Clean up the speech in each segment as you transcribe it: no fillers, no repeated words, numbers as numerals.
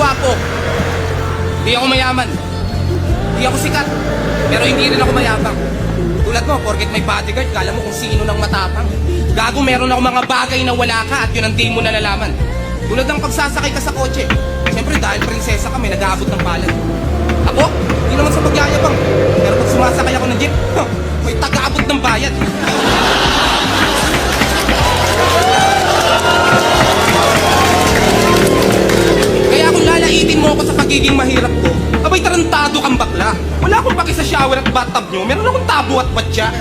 gwapo. Hindi ako mayaman. Hindi ako sikat. Pero hindi rin ako mayabang. Tulad mo, porket may bodyguard, kala mo kung sino nang matapang. Gago, meron ako mga bagay na wala ka at yun ang di mo na nalaman. Tulad ng pagsasakay ka sa kotse. Siyempre dahil prinsesa ka, may nag-aabot ng palad. Ako, hindi naman sa pagyayabang. Pero pag sumasakay ako ng jeep, may taga-abot ng bayad. Kaya kung lalaitin mo ako sa pagiging mahirap ko, abay tarantado kang bakla. Wala akong paki sa shower at bathtub nyo, meron akong tabo at batya.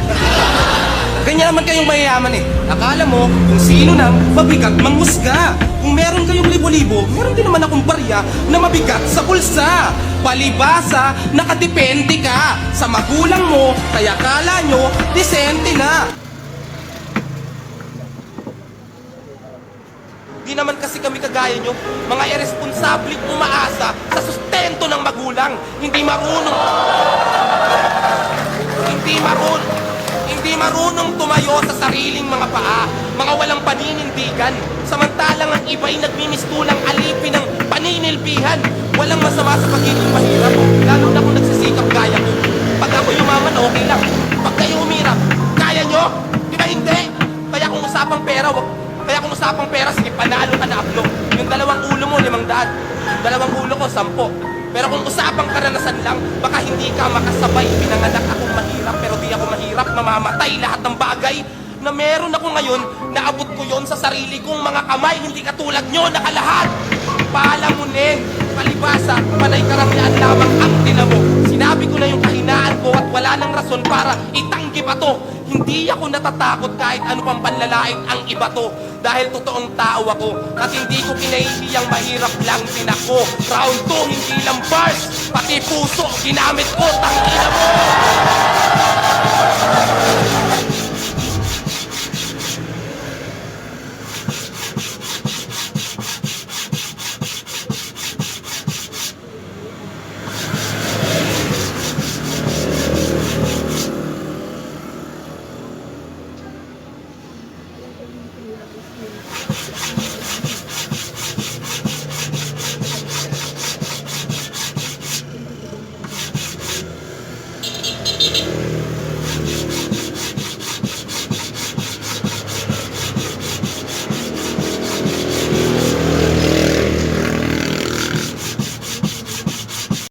Ganyan naman kayong mayayaman eh. Akala mo kung sino nang mabigat manghusga. Kung meron kayong libo-libo, meron din naman akong barya na mabigat sa bulsa. Palibasa, nakadepende ka sa magulang mo, kaya kala nyo, disente na. Di naman kasi kami kagaya nyo, mga irresponsableng umaasa sa sustento ng magulang. Hindi marunong tumayo sa sariling mga paa, mga walang paninindigan. Samantalang ang iba'y nagmimistulang alipin ng paninilbihan. Walang masama sa pagiging mahirap, lalo na kung nagsisikap gaya ko. Pag ako yumaman, okay lang. Pag kayo umirap, kaya nyo? Di ba hindi? Kaya kung usapang pera, sige, panalo ka na upload. Yung 2 ulo mo, 500. Yung 2 ulo ko, 10. Pero kung usapang karanasan lang, baka hindi ka makasabay. Pinanganak akong mahirap, pero di ako mahirap. Mamamatay lahat ng bagay na meron ako ngayon. Naabot ko yon sa sarili kong mga kamay. Hindi katulad nyo, nakalahat. Palamunin, palibasa, panay karangyaan lamang ang tinamo. Sinabi ko na yung kahinaan ko at wala nang rason para itanggi pa to. Hindi ako natatakot kahit ano pang panlalait ang iba to. Dahil totoong tao ako at hindi ko kinahihiyang mahirap lang tinako. Round 2, hindi lang bars, pati puso ginamit ko, tangina mo.